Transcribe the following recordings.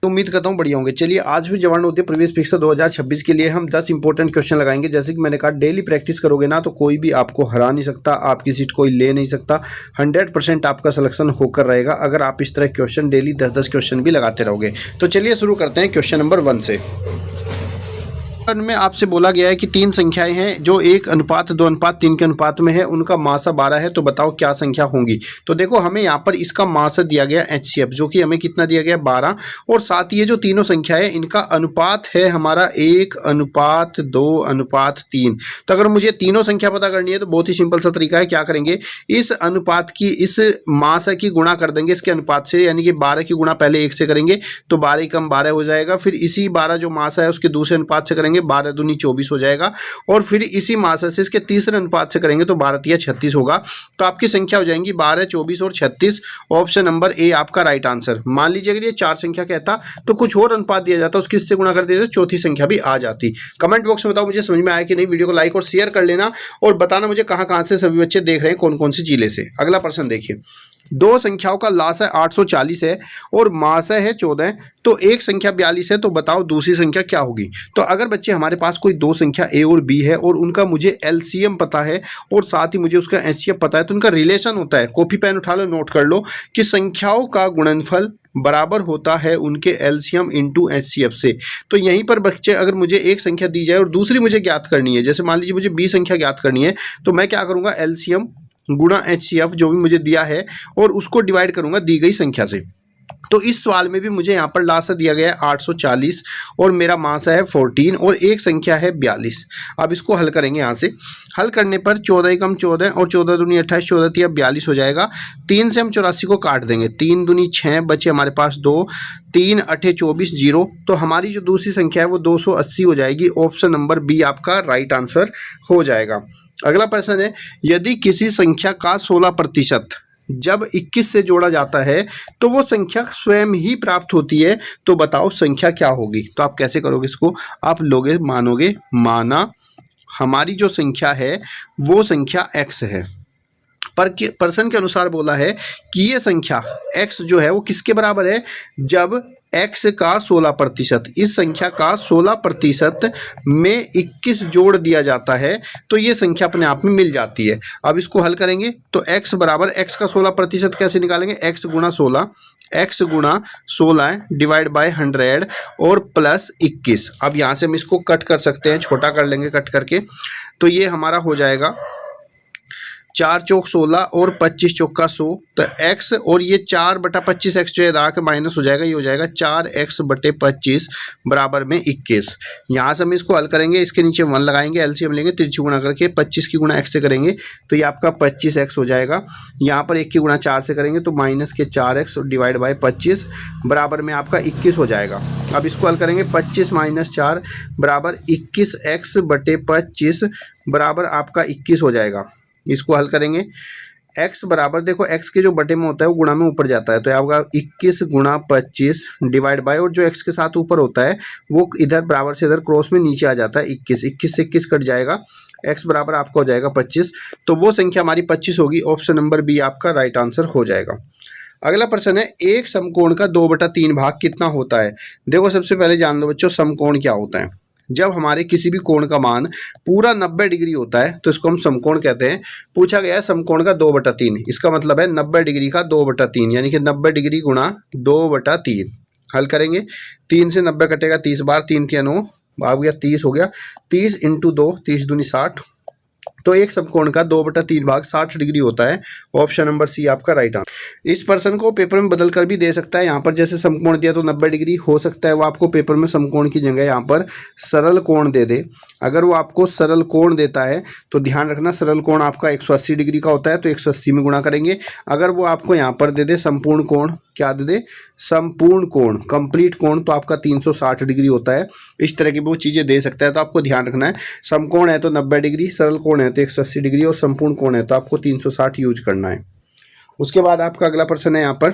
उम्मीद करता हूँ बढ़िया होंगे। चलिए आज भी जवाहर नवोदय प्रवेश परीक्षा 2026 के लिए हम 10 इंपॉर्टेंट क्वेश्चन लगाएंगे। जैसे कि मैंने कहा डेली प्रैक्टिस करोगे ना तो कोई भी आपको हरा नहीं सकता, आपकी सीट कोई ले नहीं सकता। 100% आपका सिलेक्शन होकर रहेगा अगर आप इस तरह क्वेश्चन डेली 10-10 क्वेश्चन भी लगाते रहोगे। तो चलिए शुरू करते हैं क्वेश्चन नंबर 1 से। में आपसे बोला गया है कि 3 संख्याएं हैं जो 1:2:3 के अनुपात में है, उनका मासा 12 है, तो बताओ क्या संख्या होंगी। तो देखो हमें यहाँ पर इसका मासा दिया गया HCF जो कि हमें कितना दिया गया 12, और साथ ही ये जो तीनों संख्या है इनका अनुपात है हमारा 1:2:3। तो अगर मुझे तीनों संख्या पता करनी है तो बहुत ही सिंपल सा तरीका है। क्या करेंगे, इस अनुपात की इस मासा की गुणा कर देंगे इसके अनुपात से, यानी कि 12 की गुणा पहले 1 से करेंगे तो 12 कम 12 हो जाएगा। फिर इसी 12 जो मासा है उसके दूसरे अनुपात से करेंगे 12 दूनी 24 हो जाएगा, और फिर इसी मासा से इसके तीसरे अनुपात से करेंगे तो 12 तिया 36 होगा। तो आपकी संख्या हो जाएंगी 12, 24 और 36। ऑप्शन नंबर ए आपका राइट आंसर। मान लीजिए अगर ये 4 संख्या कहता तो कुछ और अनुपात दिया जाता, उसकी इससे गुणा कर देते तो चौथी संख्या भी आ जाती। कमेंट बॉक्स में बताओ मुझे समझ में आया कि नहीं। वीडियो को लाइक और शेयर कर लेना और बताना मुझे कहां कहां से सभी बच्चे देख रहे हैं, कौन कौन से जिले से। अगला प्रश्न देखिए, 2 संख्याओं का लासा 840 है और मासा है 14, तो एक संख्या 42 है, तो बताओ दूसरी संख्या क्या होगी। तो अगर बच्चे हमारे पास कोई 2 संख्या ए और बी है और उनका मुझे एलसीएम पता है और साथ ही मुझे उसका एचसीएफ पता है, तो उनका रिलेशन होता है, कॉपी पेन उठा लो नोट कर लो कि संख्याओं का गुणनफल बराबर होता है उनके एलसीएम इंटू एचसीएफ से। तो यहीं पर बच्चे अगर मुझे एक संख्या दी जाए और दूसरी मुझे ज्ञात करनी है, जैसे मान लीजिए मुझे बी संख्या ज्ञात करनी है, तो मैं क्या करूँगा, एलसीएम गुणा HCF जो भी मुझे दिया है और उसको डिवाइड करूंगा दी गई संख्या से। तो इस सवाल में भी मुझे यहाँ पर लासा दिया गया है 840 और मेरा मासा है 14 और एक संख्या है 42। अब इसको हल करेंगे। यहाँ से हल करने पर 14 कम 14 और 14 दूनी 28, 14 तिया 42 हो जाएगा। 3 से हम 84 को काट देंगे, 3 दूनी 6, बचे हमारे पास 2, 3 8 24 0। तो हमारी जो दूसरी संख्या है वो 280 हो जाएगी। ऑप्शन नंबर बी आपका राइट आंसर हो जाएगा। अगला प्रश्न है, यदि किसी संख्या का 16% जब 21 से जोड़ा जाता है तो वो संख्या स्वयं ही प्राप्त होती है, तो बताओ संख्या क्या होगी। तो आप कैसे करोगे इसको, आप लोगे मानोगे, माना हमारी जो संख्या है वो संख्या x है, पर प्रश्न के अनुसार बोला है कि ये संख्या x जो है वो किसके बराबर है, जब x का 16%, इस संख्या का 16% में 21 जोड़ दिया जाता है तो ये संख्या अपने आप में मिल जाती है। अब इसको हल करेंगे तो x बराबर x का 16% कैसे निकालेंगे, x गुणा 16 डिवाइड बाय 100 और प्लस 21। अब यहाँ से हम इसको कट कर सकते हैं, छोटा कर लेंगे कट करके, तो ये हमारा हो जाएगा 4 चौक 16 और 25 चौका 100, तो x और ये 4/25x जो है इधर आके माइनस हो जाएगा, ये हो जाएगा 4x/25 बराबर में 21। यहाँ से हम इसको हल करेंगे, इसके नीचे 1 लगाएंगे, एलसीएम लेंगे, तिरछी गुणा करके 25 की गुणा x से करेंगे तो ये आपका 25x हो जाएगा। यहाँ पर 1 की गुणा 4 से करेंगे तो माइनस के 4x डिवाइड बाई 25 बराबर में आपका 21 हो जाएगा। अब इसको हल करेंगे, 25 - 4 बराबर 21x/25 बराबर आपका 21 हो जाएगा। इसको हल करेंगे, x बराबर देखो x के जो बटे में होता है वो गुणा में ऊपर जाता है, तो आपका 21 गुणा 25 डिवाइड बाय, और जो x के साथ ऊपर होता है वो इधर बराबर से इधर क्रॉस में नीचे आ जाता है, 21 से 21 कट जाएगा, x बराबर आपका हो जाएगा 25। तो वो संख्या हमारी 25 होगी। ऑप्शन नंबर बी आपका राइट आंसर हो जाएगा। अगला प्रश्न है, एक समकोण का 2/3 भाग कितना होता है। देखो सबसे पहले जान लो बच्चों समकोण क्या होता है। जब हमारे किसी भी कोण का मान पूरा 90 डिग्री होता है तो इसको हम समकोण कहते हैं। पूछा गया है समकोण का 2/3, इसका मतलब है 90 डिग्री का 2/3, यानी कि 90 डिग्री गुणा 2/3। हल करेंगे, 3 से 90 कटेगा 30 बार, 3 के 9 आ गया 30 हो गया, 30 × 2 30 दूनी 60, तो एक समकोण का 2/3 भाग 60 डिग्री होता है। ऑप्शन नंबर सी आपका राइट आंसर। इस प्रश्न को पेपर में बदल कर भी दे सकता है। यहाँ पर जैसे समकोण दिया तो 90 डिग्री हो सकता है वो आपको पेपर में समकोण की जगह यहाँ पर सरल कोण दे दे। अगर वो आपको सरल कोण देता है तो ध्यान रखना सरल कोण आपका 180 डिग्री का होता है, तो 180 में गुणा करेंगे। अगर वो आपको यहाँ पर दे दे संपूर्ण कोण, क्या दे दे, संपूर्ण कोण, कंप्लीट कोण, तो आपका 360 डिग्री होता है। इस तरह की वो चीज़ें दे सकता है, तो आपको ध्यान रखना है समकोण है तो 90 डिग्री, सरल कोण है तो 180 डिग्री और संपूर्ण कोण है तो आपको 360 यूज करना है। उसके बाद आपका अगला प्रश्न है यहाँ पर,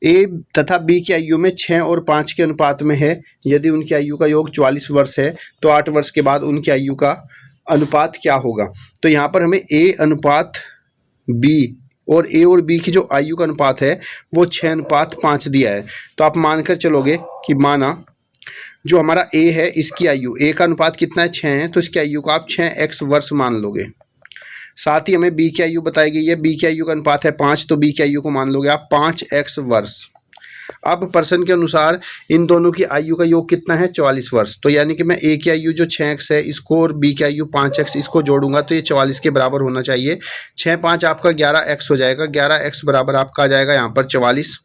ए तथा बी की आयु में 6 और 5 के अनुपात में है। यदि उनकी आयु का योग 44 वर्ष है तो 8 वर्ष के बाद उनकी आयु का अनुपात क्या होगा। तो यहाँ पर हमें ए अनुपात बी और ए और बी की जो आयु का अनुपात है वो 6:5 दिया है। तो आप मानकर चलोगे कि माना जो हमारा ए है इसकी आयु, ए का अनुपात कितना है 6 है, तो इसकी आयु को आप 6x वर्ष मान लोगे। साथ ही हमें बी की आयु बताई गई है, बी की आयु का अनुपात है 5, तो बी की आयु को मान लोगे आप 5x वर्ष। अब प्रश्न के अनुसार इन दोनों की आयु का योग कितना है 44 वर्ष। तो यानी कि मैं ए की आयु जो 6x है इसको और बी की आयु 5x इसको जोड़ूंगा तो ये 44 के बराबर होना चाहिए। 6 5 आपका 11x हो जाएगा, 11x बराबर आपका आ जाएगा यहाँ पर 44।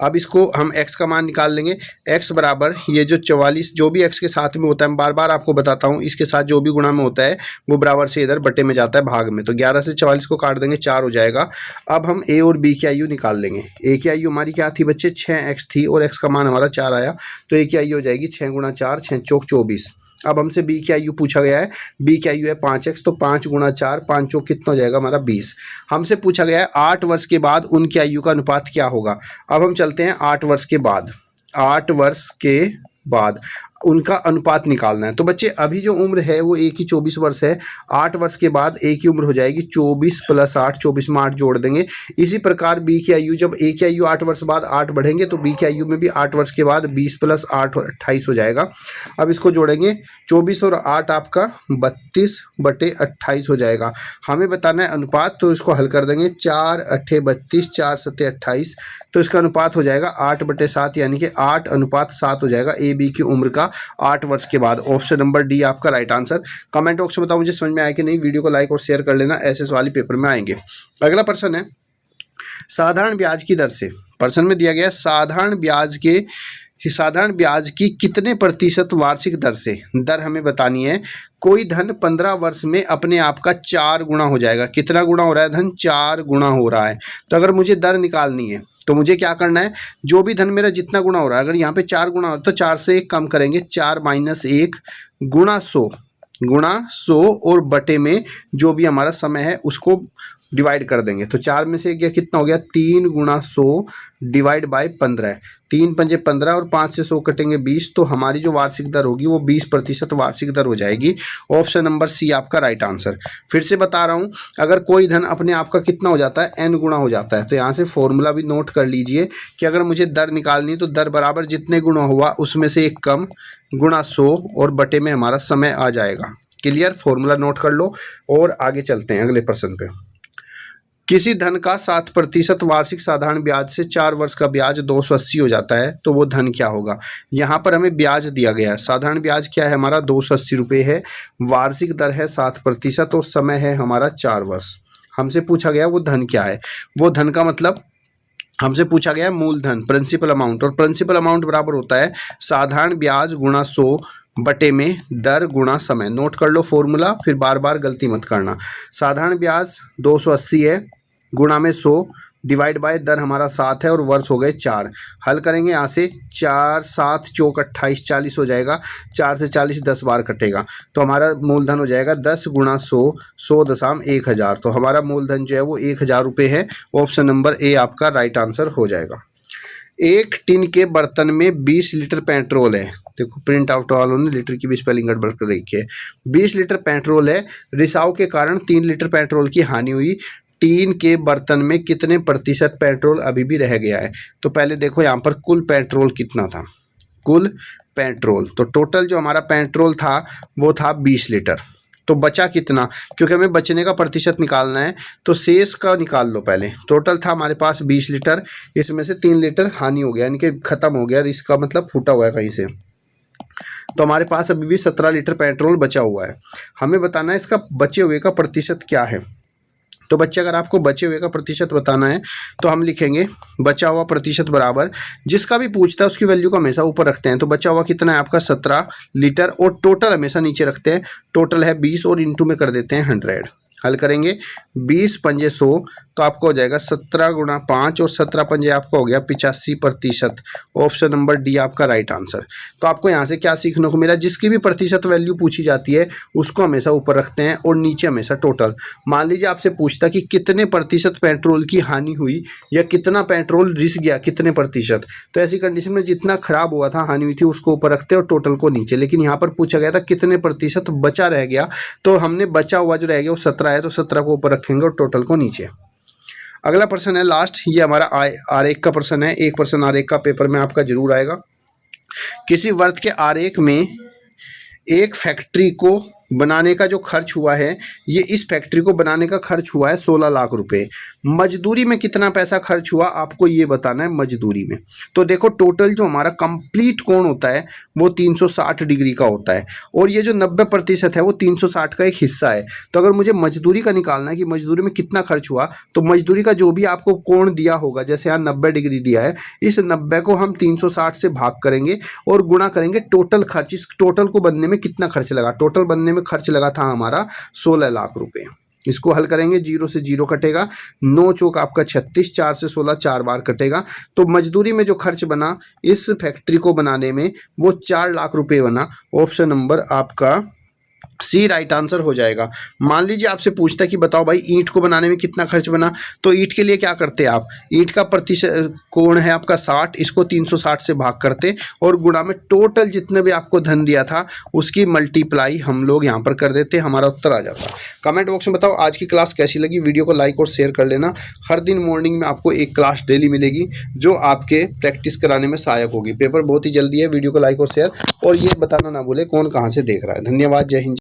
अब इसको हम x का मान निकाल लेंगे। x बराबर ये जो 44 जो भी x के साथ में होता है, मैं बार बार आपको बताता हूँ, इसके साथ जो भी गुणा में होता है वो बराबर से इधर बटे में जाता है भाग में। तो 11 से 44 को काट देंगे 4 हो जाएगा। अब हम a और b की आयु निकाल लेंगे। a की आयु हमारी क्या थी बच्चे 6x थी और x का मान हमारा 4 आया, तो a की आयु हो जाएगी 6 गुणा 4 6 चौक 24। अब हमसे b की आयु पूछा गया है, b की आयु है 5x, तो 5 गुणा 4 5 चौक कितना हो जाएगा हमारा 20। हमसे पूछा गया है 8 वर्ष के बाद उनकी आयु का अनुपात क्या होगा। अब हम चलते हैं 8 वर्ष के बाद, 8 वर्ष के बाद उनका अनुपात निकालना है। तो बच्चे अभी जो उम्र है वो ए की 24 वर्ष है, 8 वर्ष के बाद ए की उम्र हो जाएगी 24 + 8, 24 में 8 जोड़ देंगे। इसी प्रकार बी की आयु, जब ए की आयु 8 वर्ष बाद 8 बढ़ेंगे तो बी की आयु में भी 8 वर्ष के बाद 20 + 8 28 हो जाएगा। अब इसको जोड़ेंगे 24 और 8 आपका 32/28 हो जाएगा। हमें बताना है अनुपात, तो इसको हल कर देंगे 4 8 32 4 7 28, तो इसका अनुपात हो जाएगा 8/7 यानी कि 8:7 हो जाएगा ए बी की उम्र का 8 वर्ष के बाद। ऑप्शन नंबर डी आपका राइट आंसर। कमेंट बॉक्स में बताओ मुझे समझ में आया कि नहीं। वीडियो को लाइक और शेयर कर लेना, ऐसे सवाल पेपर में आएंगे। अगला प्रश्न है साधारण ब्याज की दर से। प्रश्न में दिया गया साधारण ब्याज की कितने प्रतिशत वार्षिक दर से दर हमें बतानी है। कोई धन 15 वर्ष में अपने आप का 4 गुना हो जाएगा। कितना गुना हो रहा है धन? 4 गुना हो रहा है। तो अगर मुझे दर निकालनी है तो मुझे क्या करना है, जो भी धन मेरा जितना गुना हो रहा है, अगर यहाँ पे 4 गुना हो तो 4 से 1 कम करेंगे, 4 - 1 गुणा 100 और बटे में जो भी हमारा समय है उसको डिवाइड कर देंगे। तो 4 में से कितना हो गया 3 गुणा 100 डिवाइड बाय 15। 3 पंजे 15 और 5 से 100 कटेंगे 20, तो हमारी जो वार्षिक दर होगी वो 20% वार्षिक दर हो जाएगी। ऑप्शन नंबर सी आपका राइट आंसर। फिर से बता रहा हूँ, अगर कोई धन अपने आप का कितना हो जाता है n गुना हो जाता है, तो यहाँ से फॉर्मूला भी नोट कर लीजिए कि अगर मुझे दर निकालनी तो दर बराबर जितने गुना हुआ उसमें से 1 कम गुणा 100 और बटे में हमारा समय आ जाएगा। क्लियर? फॉर्मूला नोट कर लो और आगे चलते हैं अगले प्रश्न पे। किसी धन का 7% वार्षिक साधारण ब्याज से 4 वर्ष का ब्याज 280 हो जाता है, तो वो धन क्या होगा। यहाँ पर हमें ब्याज दिया गया है, साधारण ब्याज क्या है हमारा 280 रुपये है, वार्षिक दर है 7% और समय है हमारा 4 वर्ष। हमसे पूछा गया वो धन क्या है। वो धन का मतलब हमसे पूछा गया मूलधन, प्रिंसिपल अमाउंट, और प्रिंसिपल अमाउंट बराबर होता है साधारण ब्याज गुणा 100 बटे में दर गुणा समय। नोट कर लो फॉर्मूला, फिर बार बार गलती मत करना। साधारण ब्याज 280 है, गुणा में 100 डिवाइड बाय दर हमारा 7 है और वर्ष हो गए 4। हल करेंगे यहाँ से 4 7 चौक 28 40 हो जाएगा। 4 से 40 10 बार कटेगा, तो हमारा मूलधन हो जाएगा 10 गुणा 100 100,1000। तो हमारा मूलधन जो है वो 1000 रुपये है। ऑप्शन नंबर ए आपका राइट आंसर हो जाएगा। एक टिन के बर्तन में 20 लीटर पेट्रोल है। देखो प्रिंट आउट वालों ने लीटर की भी स्पेलिंग गड़बड़ कर रखी है। 20 लीटर पेट्रोल है, रिसाव के कारण 3 लीटर पेट्रोल की हानि हुई। टीन के बर्तन में कितने प्रतिशत पेट्रोल अभी भी रह गया है। तो पहले देखो यहाँ पर कुल पेट्रोल कितना था, कुल पेट्रोल, तो टोटल जो हमारा पेट्रोल था वो था 20 लीटर। तो बचा कितना, क्योंकि हमें बचने का प्रतिशत निकालना है, तो शेष का निकाल लो पहले। टोटल था हमारे पास 20 लीटर, इसमें से 3 लीटर हानि हो गया यानी कि खत्म हो गया, इसका मतलब फूटा हुआ है कहीं से। तो हमारे पास अभी भी 17 लीटर पेट्रोल बचा हुआ है। हमें बताना है इसका बचे हुए का प्रतिशत क्या है। तो बच्चे अगर आपको बचे हुए का प्रतिशत बताना है तो हम लिखेंगे बचा हुआ प्रतिशत बराबर, जिसका भी पूछता है उसकी वैल्यू को हमेशा ऊपर रखते हैं। तो बचा हुआ कितना है आपका 17 लीटर और टोटल हमेशा नीचे रखते हैं। टोटल है 20 और इंटू में कर देते हैं 100। हल करेंगे 20 पंजे 100 तो आपको हो जाएगा 17 गुणा 5 और 17 पंजे आपका हो गया 85%। ऑप्शन नंबर डी आपका राइट आंसर। तो आपको यहाँ से क्या सीखने को मिला, जिसकी भी प्रतिशत वैल्यू पूछी जाती है उसको हमेशा ऊपर रखते हैं और नीचे हमेशा टोटल। मान लीजिए आपसे पूछता कि कितने प्रतिशत पेट्रोल की हानि हुई या कितना पेट्रोल रिस गया कितने प्रतिशत, तो ऐसी कंडीशन में जितना खराब हुआ था हानि हुई थी उसको ऊपर रखते हैं और टोटल को नीचे। लेकिन यहाँ पर पूछा गया था कितने प्रतिशत बचा रह गया, तो हमने बचा हुआ जो रह गया वो 17 है, तो 17 को ऊपर रखेंगे और टोटल को नीचे। अगला प्रश्न है लास्ट, ये हमारा आरेख का प्रश्न है। एक प्रश्न आरेख का पेपर में आपका जरूर आएगा। किसी वर्त के आरेख में एक फैक्ट्री को बनाने का जो खर्च हुआ है, ये इस फैक्ट्री को बनाने का खर्च हुआ है 16 लाख रुपए। मजदूरी में कितना पैसा खर्च हुआ आपको ये बताना है मजदूरी में। तो देखो टोटल जो हमारा कंप्लीट कोण होता है वो 360 डिग्री का होता है और ये जो 90% है वो 360 का एक हिस्सा है। तो अगर मुझे मजदूरी का निकालना है कि मजदूरी में कितना खर्च हुआ, तो मजदूरी का जो भी आपको कोण दिया होगा, जैसे यहाँ 90 डिग्री दिया है, इस 90 को हम 360 से भाग करेंगे और गुणा करेंगे टोटल खर्च। इस टोटल को बनने में कितना खर्च लगा, टोटल बनने में खर्च लगा था हमारा 16 लाख रुपए। इसको हल करेंगे, 0 से 0 कटेगा, 9 चौक आपका 36, 4 से 16 4 बार कटेगा। तो मजदूरी में जो खर्च बना इस फैक्ट्री को बनाने में वो 4 लाख रुपए बना। ऑप्शन नंबर आपका सी राइट आंसर हो जाएगा। मान लीजिए आपसे पूछता है कि बताओ भाई ईंट को बनाने में कितना खर्च बना, तो ईंट के लिए क्या करते हैं आप, ईंट का प्रतिशत कोण है आपका 60, इसको 360 से भाग करते और गुणा में टोटल जितने भी आपको धन दिया था उसकी मल्टीप्लाई हम लोग यहाँ पर कर देते, हमारा उत्तर आ जाता। कमेंट बॉक्स में बताओ आज की क्लास कैसी लगी, वीडियो को लाइक और शेयर कर लेना। हर दिन मॉर्निंग में आपको एक क्लास डेली मिलेगी जो आपके प्रैक्टिस कराने में सहायक होगी। पेपर बहुत ही जल्दी है, वीडियो को लाइक और शेयर और ये बताना ना भूले कौन कहाँ से देख रहा है। धन्यवाद, जय हिंद।